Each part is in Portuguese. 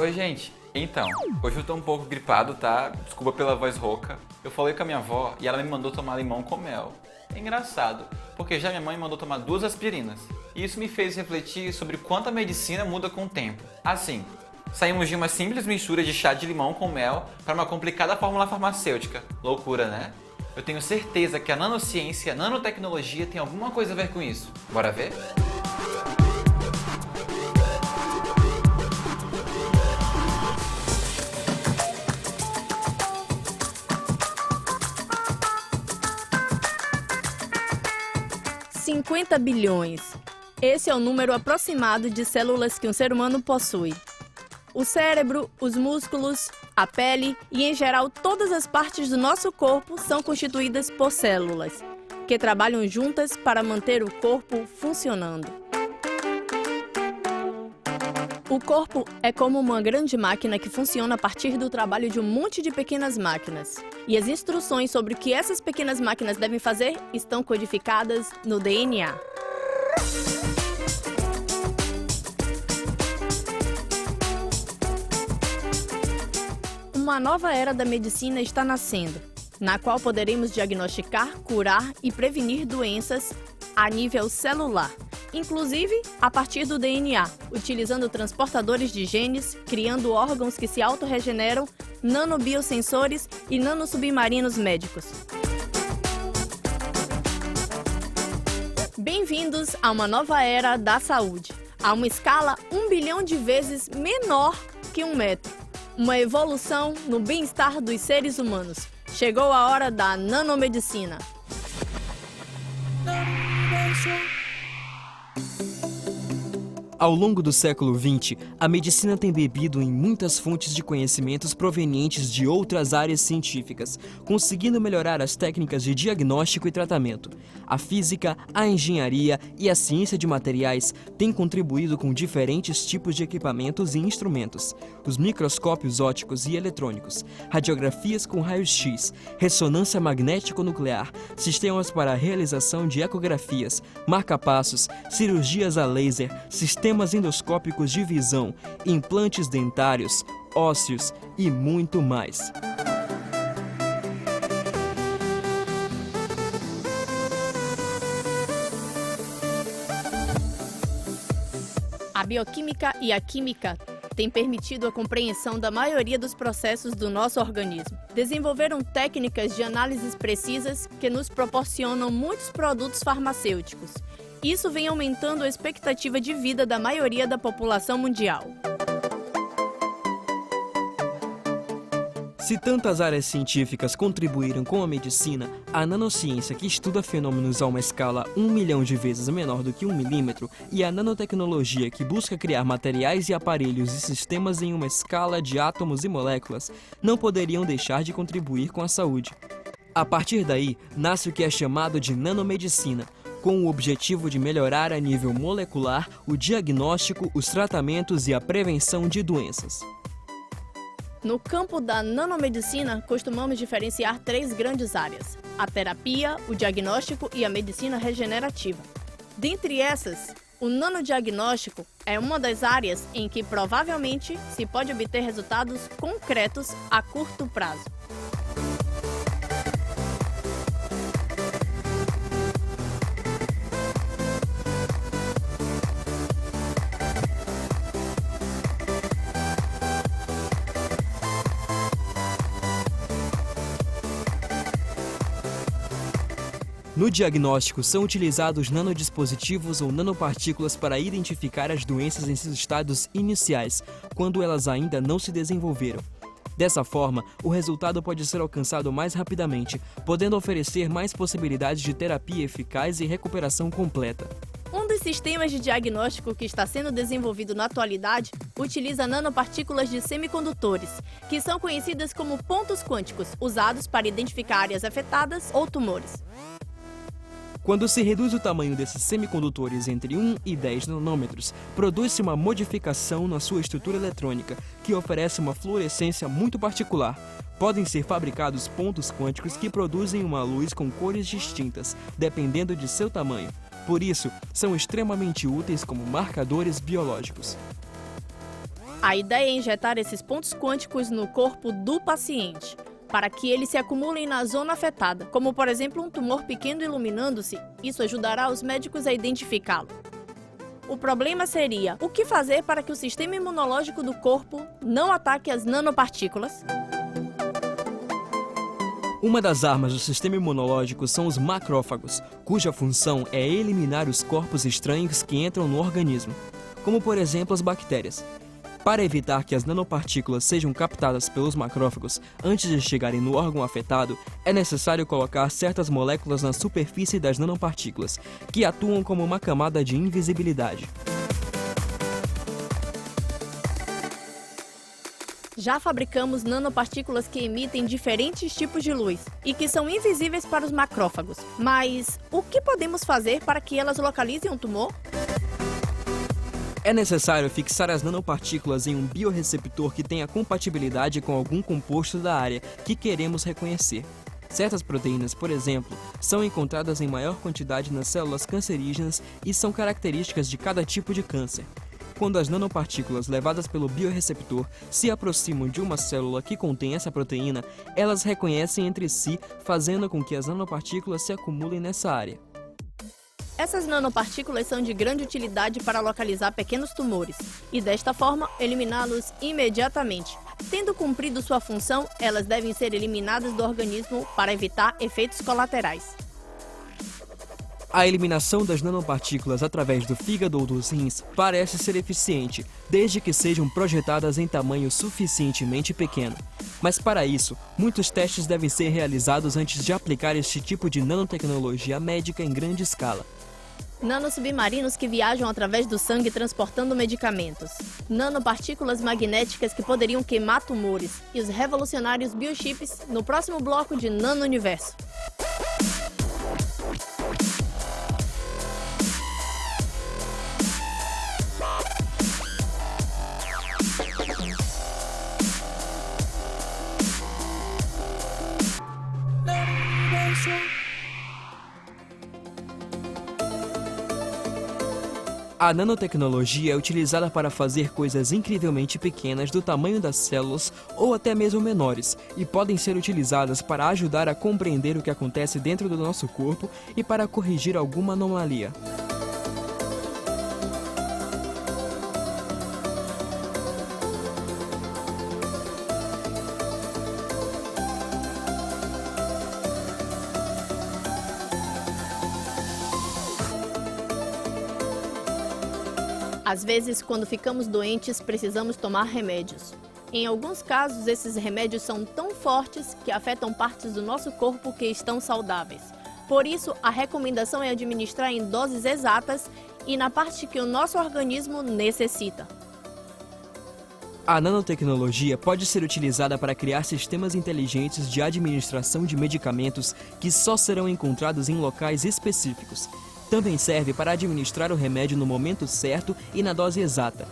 Oi, gente. Então, hoje eu tô um pouco gripado, tá? Desculpa pela voz rouca. Eu falei com a minha avó e ela me mandou tomar limão com mel. É engraçado, porque já minha mãe mandou tomar 2 aspirinas. E isso me fez refletir sobre quanto a medicina muda com o tempo. Assim, saímos de uma simples mistura de chá de limão com mel para uma complicada fórmula farmacêutica. Loucura, né? Eu tenho certeza que a nanociência e a nanotecnologia têm alguma coisa a ver com isso. Bora ver? $50 bilhões. Esse é o número aproximado de células que um ser humano possui. O cérebro, os músculos, a pele e, em geral, todas as partes do nosso corpo são constituídas por células, que trabalham juntas para manter o corpo funcionando. O corpo é como uma grande máquina que funciona a partir do trabalho de um monte de pequenas máquinas. E as instruções sobre o que essas pequenas máquinas devem fazer estão codificadas no DNA. Uma nova era da medicina está nascendo, na qual poderemos diagnosticar, curar e prevenir doenças a nível celular, inclusive a partir do DNA, utilizando transportadores de genes, criando órgãos que se autorregeneram, nanobiosensores e nanosubmarinos médicos. Bem-vindos a uma nova era da saúde, a uma escala 1 bilhão de vezes menor que 1 metro. Uma evolução no bem-estar dos seres humanos. Chegou a hora da nanomedicina. Ao longo do século XX, a medicina tem bebido em muitas fontes de conhecimentos provenientes de outras áreas científicas, conseguindo melhorar as técnicas de diagnóstico e tratamento. A física, a engenharia e a ciência de materiais têm contribuído com diferentes tipos de equipamentos e instrumentos. Os microscópios ópticos e eletrônicos, radiografias com raio-x, ressonância magnético-nuclear, sistemas para a realização de ecografias, marca-passos, cirurgias a laser, sistemas endoscópicos de visão, implantes dentários, ósseos e muito mais. A bioquímica e a química têm permitido a compreensão da maioria dos processos do nosso organismo. Desenvolveram técnicas de análises precisas que nos proporcionam muitos produtos farmacêuticos. Isso vem aumentando a expectativa de vida da maioria da população mundial. Se tantas áreas científicas contribuíram com a medicina, a nanociência, que estuda fenômenos a uma escala 1 milhão de vezes menor do que 1 milímetro, e a nanotecnologia, que busca criar materiais e aparelhos e sistemas em uma escala de átomos e moléculas, não poderiam deixar de contribuir com a saúde. A partir daí, nasce o que é chamado de nanomedicina, com o objetivo de melhorar a nível molecular o diagnóstico, os tratamentos e a prevenção de doenças. No campo da nanomedicina, costumamos diferenciar 3 grandes áreas: a terapia, o diagnóstico e a medicina regenerativa. Dentre essas, o nanodiagnóstico é uma das áreas em que provavelmente se pode obter resultados concretos a curto prazo. No diagnóstico, são utilizados nanodispositivos ou nanopartículas para identificar as doenças em seus estados iniciais, quando elas ainda não se desenvolveram. Dessa forma, o resultado pode ser alcançado mais rapidamente, podendo oferecer mais possibilidades de terapia eficaz e recuperação completa. Um dos sistemas de diagnóstico que está sendo desenvolvido na atualidade utiliza nanopartículas de semicondutores, que são conhecidas como pontos quânticos, usados para identificar áreas afetadas ou tumores. Quando se reduz o tamanho desses semicondutores entre 1 e 10 nanômetros, produz-se uma modificação na sua estrutura eletrônica, que oferece uma fluorescência muito particular. Podem ser fabricados pontos quânticos que produzem uma luz com cores distintas, dependendo de seu tamanho. Por isso, são extremamente úteis como marcadores biológicos. A ideia é injetar esses pontos quânticos no corpo do paciente, para que eles se acumulem na zona afetada, como por exemplo um tumor pequeno iluminando-se. Isso ajudará os médicos a identificá-lo. O problema seria o que fazer para que o sistema imunológico do corpo não ataque as nanopartículas? Uma das armas do sistema imunológico são os macrófagos, cuja função é eliminar os corpos estranhos que entram no organismo, como por exemplo as bactérias. Para evitar que as nanopartículas sejam captadas pelos macrófagos antes de chegarem no órgão afetado, é necessário colocar certas moléculas na superfície das nanopartículas, que atuam como uma camada de invisibilidade. Já fabricamos nanopartículas que emitem diferentes tipos de luz e que são invisíveis para os macrófagos. Mas o que podemos fazer para que elas localizem um tumor? É necessário fixar as nanopartículas em um biorreceptor que tenha compatibilidade com algum composto da área que queremos reconhecer. Certas proteínas, por exemplo, são encontradas em maior quantidade nas células cancerígenas e são características de cada tipo de câncer. Quando as nanopartículas levadas pelo biorreceptor se aproximam de uma célula que contém essa proteína, elas reconhecem entre si, fazendo com que as nanopartículas se acumulem nessa área. Essas nanopartículas são de grande utilidade para localizar pequenos tumores e, desta forma, eliminá-los imediatamente. Tendo cumprido sua função, elas devem ser eliminadas do organismo para evitar efeitos colaterais. A eliminação das nanopartículas através do fígado ou dos rins parece ser eficiente, desde que sejam projetadas em tamanho suficientemente pequeno. Mas para isso, muitos testes devem ser realizados antes de aplicar este tipo de nanotecnologia médica em grande escala. Nanosubmarinos que viajam através do sangue transportando medicamentos. Nanopartículas magnéticas que poderiam queimar tumores. E os revolucionários biochips no próximo bloco de Nano Universo. A nanotecnologia é utilizada para fazer coisas incrivelmente pequenas do tamanho das células ou até mesmo menores, e podem ser utilizadas para ajudar a compreender o que acontece dentro do nosso corpo e para corrigir alguma anomalia. Às vezes, quando ficamos doentes, precisamos tomar remédios. Em alguns casos, esses remédios são tão fortes que afetam partes do nosso corpo que estão saudáveis. Por isso, a recomendação é administrar em doses exatas e na parte que o nosso organismo necessita. A nanotecnologia pode ser utilizada para criar sistemas inteligentes de administração de medicamentos que só serão encontrados em locais específicos. Também serve para administrar o remédio no momento certo e na dose exata.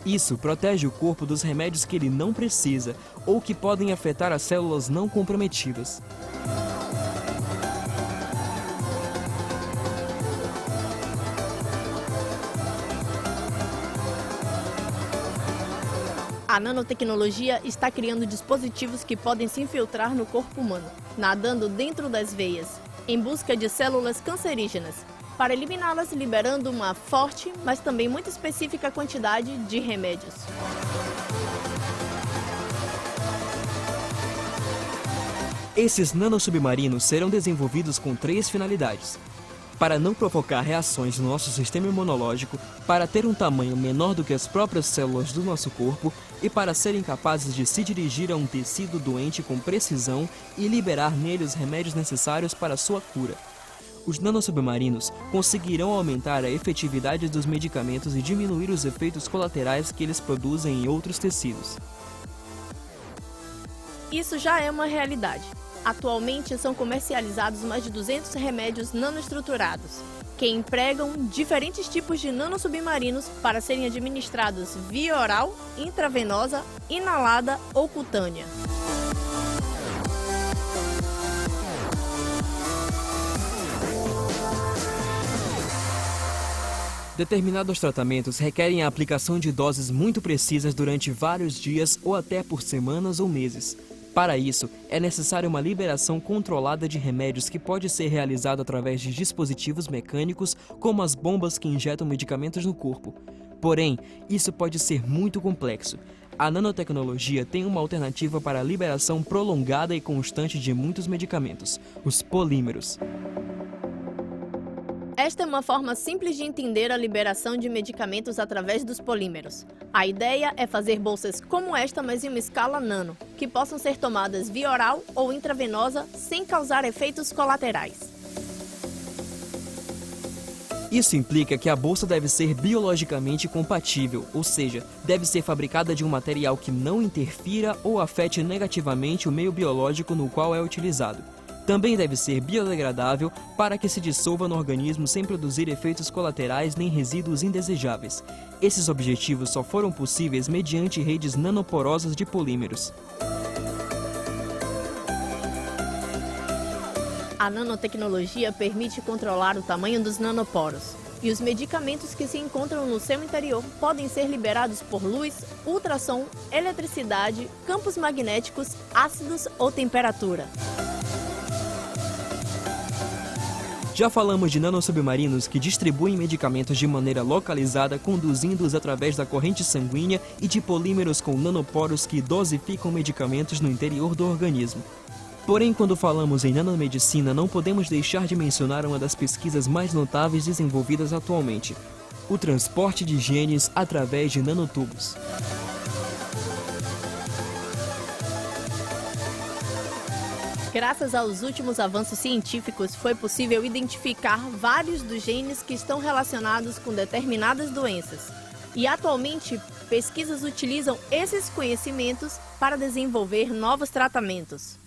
Isso protege o corpo dos remédios que ele não precisa ou que podem afetar as células não comprometidas. A nanotecnologia está criando dispositivos que podem se infiltrar no corpo humano, nadando dentro das veias, em busca de células cancerígenas, para eliminá-las liberando uma forte, mas também muito específica quantidade de remédios. Esses nanosubmarinos serão desenvolvidos com 3 finalidades: para não provocar reações no nosso sistema imunológico, para ter um tamanho menor do que as próprias células do nosso corpo e para serem capazes de se dirigir a um tecido doente com precisão e liberar nele os remédios necessários para sua cura. Os nanosubmarinos conseguirão aumentar a efetividade dos medicamentos e diminuir os efeitos colaterais que eles produzem em outros tecidos. Isso já é uma realidade. Atualmente são comercializados mais de 200 remédios nanoestruturados, que empregam diferentes tipos de nanosubmarinos para serem administrados via oral, intravenosa, inalada ou cutânea. Determinados tratamentos requerem a aplicação de doses muito precisas durante vários dias ou até por semanas ou meses. Para isso, é necessária uma liberação controlada de remédios que pode ser realizada através de dispositivos mecânicos, como as bombas que injetam medicamentos no corpo. Porém, isso pode ser muito complexo. A nanotecnologia tem uma alternativa para a liberação prolongada e constante de muitos medicamentos, os polímeros. Esta é uma forma simples de entender a liberação de medicamentos através dos polímeros. A ideia é fazer bolsas como esta, mas em uma escala nano, que possam ser tomadas via oral ou intravenosa sem causar efeitos colaterais. Isso implica que a bolsa deve ser biologicamente compatível, ou seja, deve ser fabricada de um material que não interfira ou afete negativamente o meio biológico no qual é utilizado. Também deve ser biodegradável para que se dissolva no organismo sem produzir efeitos colaterais nem resíduos indesejáveis. Esses objetivos só foram possíveis mediante redes nanoporosas de polímeros. A nanotecnologia permite controlar o tamanho dos nanoporos. E os medicamentos que se encontram no seu interior podem ser liberados por luz, ultrassom, eletricidade, campos magnéticos, ácidos ou temperatura. Já falamos de nanosubmarinos que distribuem medicamentos de maneira localizada, conduzindo-os através da corrente sanguínea, e de polímeros com nanoporos que dosificam medicamentos no interior do organismo. Porém, quando falamos em nanomedicina, não podemos deixar de mencionar uma das pesquisas mais notáveis desenvolvidas atualmente: o transporte de genes através de nanotubos. Graças aos últimos avanços científicos, foi possível identificar vários dos genes que estão relacionados com determinadas doenças. E atualmente, pesquisas utilizam esses conhecimentos para desenvolver novos tratamentos.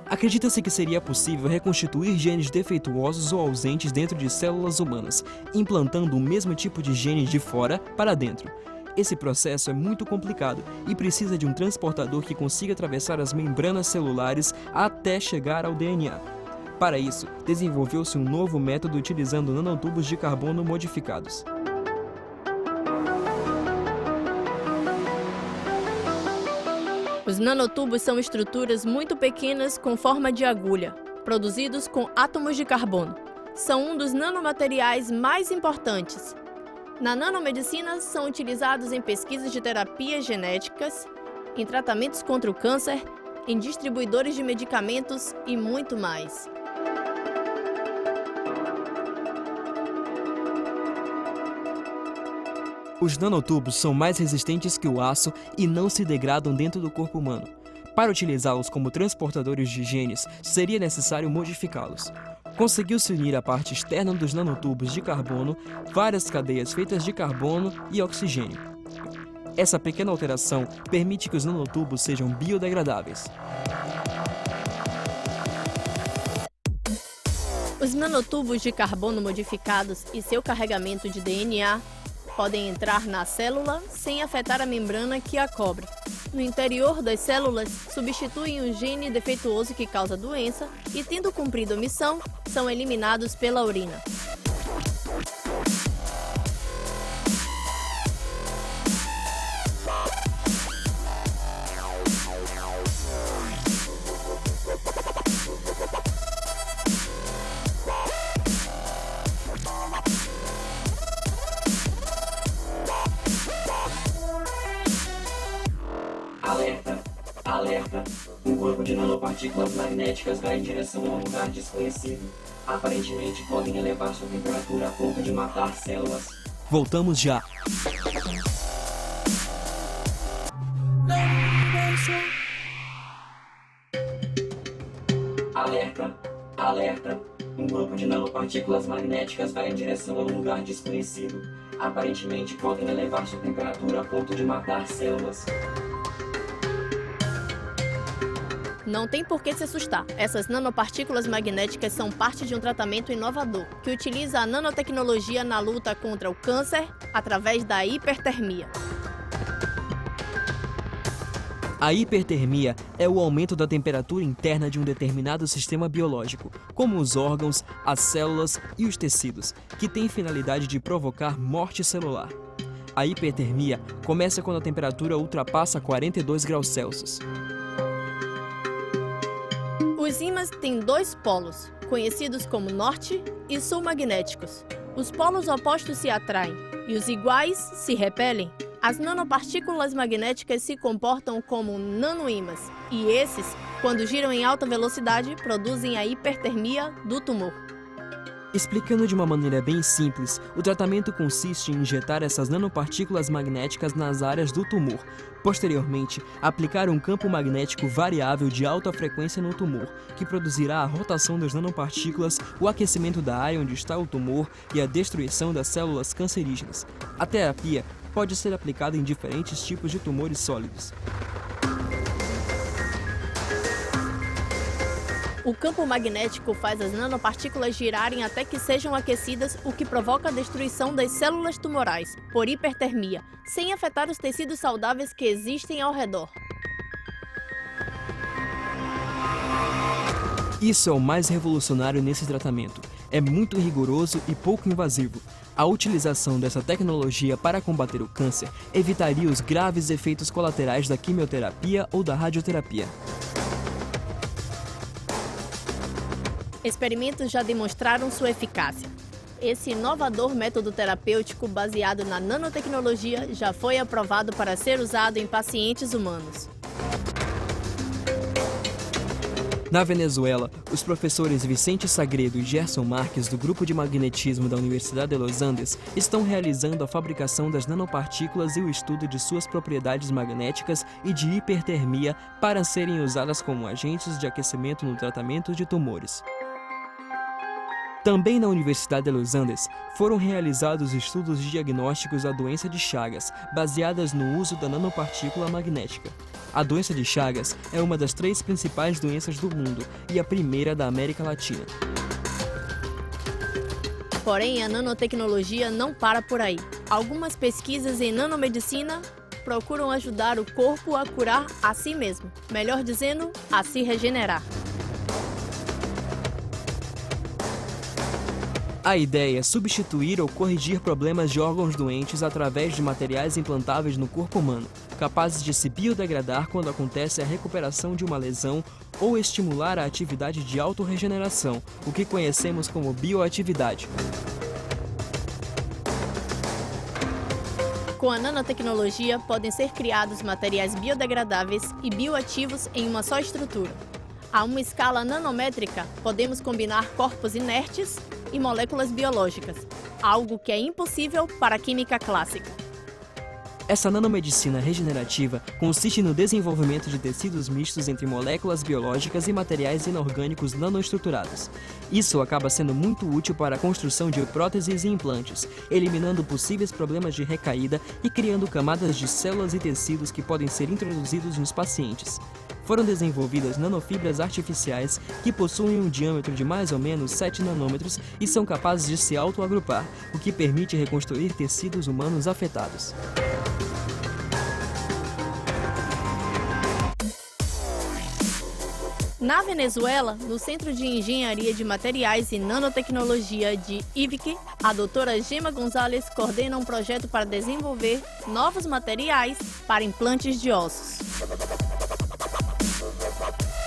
Acredita-se que seria possível reconstituir genes defeituosos ou ausentes dentro de células humanas, implantando o mesmo tipo de gene de fora para dentro. Esse processo é muito complicado e precisa de um transportador que consiga atravessar as membranas celulares até chegar ao DNA. Para isso, desenvolveu-se um novo método utilizando nanotubos de carbono modificados. Os nanotubos são estruturas muito pequenas com forma de agulha, produzidos com átomos de carbono. São um dos nanomateriais mais importantes. Na nanomedicina, são utilizados em pesquisas de terapias genéticas, em tratamentos contra o câncer, em distribuidores de medicamentos e muito mais. Os nanotubos são mais resistentes que o aço e não se degradam dentro do corpo humano. Para utilizá-los como transportadores de genes, seria necessário modificá-los. Conseguiu-se unir à parte externa dos nanotubos de carbono várias cadeias feitas de carbono e oxigênio. Essa pequena alteração permite que os nanotubos sejam biodegradáveis. Os nanotubos de carbono modificados e seu carregamento de DNA podem entrar na célula sem afetar a membrana que a cobre. No interior das células, substituem o gene defeituoso que causa a doença e, tendo cumprido a missão, são eliminados pela urina. Alerta, alerta, um grupo de nanopartículas magnéticas vai em direção a um lugar desconhecido. Aparentemente podem elevar sua temperatura a ponto de matar células. Voltamos já! Alerta, alerta, um grupo de nanopartículas magnéticas vai em direção a um lugar desconhecido. Aparentemente podem elevar sua temperatura a ponto de matar células. Não tem por que se assustar. Essas nanopartículas magnéticas são parte de um tratamento inovador, que utiliza a nanotecnologia na luta contra o câncer através da hipertermia. A hipertermia é o aumento da temperatura interna de um determinado sistema biológico, como os órgãos, as células e os tecidos, que tem finalidade de provocar morte celular. A hipertermia começa quando a temperatura ultrapassa 42 graus Celsius. Os ímãs têm dois polos, conhecidos como norte e sul magnéticos. Os polos opostos se atraem e os iguais se repelem. As nanopartículas magnéticas se comportam como nanoímãs e esses, quando giram em alta velocidade, produzem a hipertermia do tumor. Explicando de uma maneira bem simples, o tratamento consiste em injetar essas nanopartículas magnéticas nas áreas do tumor. Posteriormente, aplicar um campo magnético variável de alta frequência no tumor, que produzirá a rotação das nanopartículas, o aquecimento da área onde está o tumor e a destruição das células cancerígenas. A terapia pode ser aplicada em diferentes tipos de tumores sólidos. O campo magnético faz as nanopartículas girarem até que sejam aquecidas, o que provoca a destruição das células tumorais, por hipertermia, sem afetar os tecidos saudáveis que existem ao redor. Isso é o mais revolucionário nesse tratamento. É muito rigoroso e pouco invasivo. A utilização dessa tecnologia para combater o câncer evitaria os graves efeitos colaterais da quimioterapia ou da radioterapia. Experimentos já demonstraram sua eficácia. Esse inovador método terapêutico baseado na nanotecnologia já foi aprovado para ser usado em pacientes humanos. Na Venezuela, os professores Vicente Sagredo e Gerson Marques, do Grupo de Magnetismo da Universidade de Los Andes, estão realizando a fabricação das nanopartículas e o estudo de suas propriedades magnéticas e de hipertermia para serem usadas como agentes de aquecimento no tratamento de tumores. Também na Universidade de Los Andes, foram realizados estudos diagnósticos da doença de Chagas, baseadas no uso da nanopartícula magnética. A doença de Chagas é uma das 3 principais doenças do mundo e a primeira da América Latina. Porém, a nanotecnologia não para por aí. Algumas pesquisas em nanomedicina procuram ajudar o corpo a curar a si mesmo, melhor dizendo, a se regenerar. A ideia é substituir ou corrigir problemas de órgãos doentes através de materiais implantáveis no corpo humano, capazes de se biodegradar quando acontece a recuperação de uma lesão ou estimular a atividade de autorregeneração, o que conhecemos como bioatividade. Com a nanotecnologia, podem ser criados materiais biodegradáveis e bioativos em uma só estrutura. A uma escala nanométrica, podemos combinar corpos inertes e moléculas biológicas, algo que é impossível para a química clássica. Essa nanomedicina regenerativa consiste no desenvolvimento de tecidos mistos entre moléculas biológicas e materiais inorgânicos nanoestruturados. Isso acaba sendo muito útil para a construção de próteses e implantes, eliminando possíveis problemas de recaída e criando camadas de células e tecidos que podem ser introduzidos nos pacientes. Foram desenvolvidas nanofibras artificiais que possuem um diâmetro de mais ou menos 7 nanômetros e são capazes de se autoagrupar, o que permite reconstruir tecidos humanos afetados. Na Venezuela, no Centro de Engenharia de Materiais e Nanotecnologia de IVIC, a doutora Gema Gonzalez coordena um projeto para desenvolver novos materiais para implantes de ossos.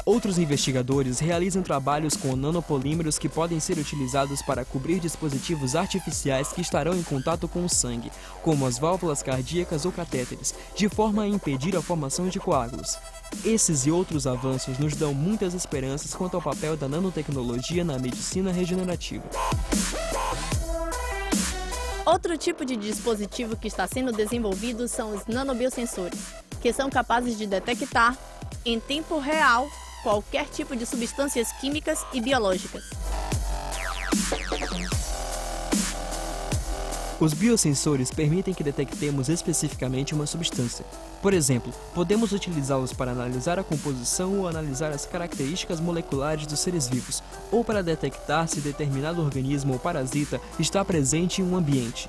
Outros investigadores realizam trabalhos com nanopolímeros que podem ser utilizados para cobrir dispositivos artificiais que estarão em contato com o sangue, como as válvulas cardíacas ou catéteres, de forma a impedir a formação de coágulos. Esses e outros avanços nos dão muitas esperanças quanto ao papel da nanotecnologia na medicina regenerativa. Outro tipo de dispositivo que está sendo desenvolvido são os nanobiosensores, que são capazes de detectar, em tempo real, qualquer tipo de substâncias químicas e biológicas. Os biosensores permitem que detectemos especificamente uma substância. Por exemplo, podemos utilizá-los para analisar a composição ou analisar as características moleculares dos seres vivos, ou para detectar se determinado organismo ou parasita está presente em um ambiente.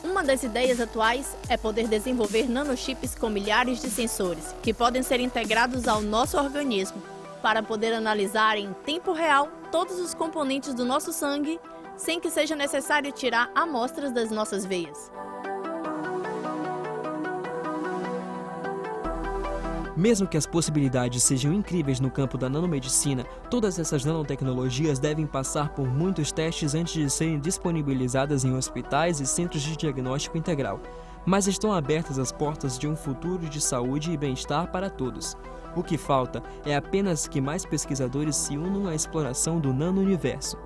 Uma Uma das ideias atuais é poder desenvolver nanochips com milhares de sensores, que podem ser integrados ao nosso organismo, para poder analisar em tempo real todos os componentes do nosso sangue, sem que seja necessário tirar amostras das nossas veias. Mesmo que as possibilidades sejam incríveis no campo da nanomedicina, todas essas nanotecnologias devem passar por muitos testes antes de serem disponibilizadas em hospitais e centros de diagnóstico integral. Mas estão abertas as portas de um futuro de saúde e bem-estar para todos. O que falta é apenas que mais pesquisadores se unam à exploração do nano-universo.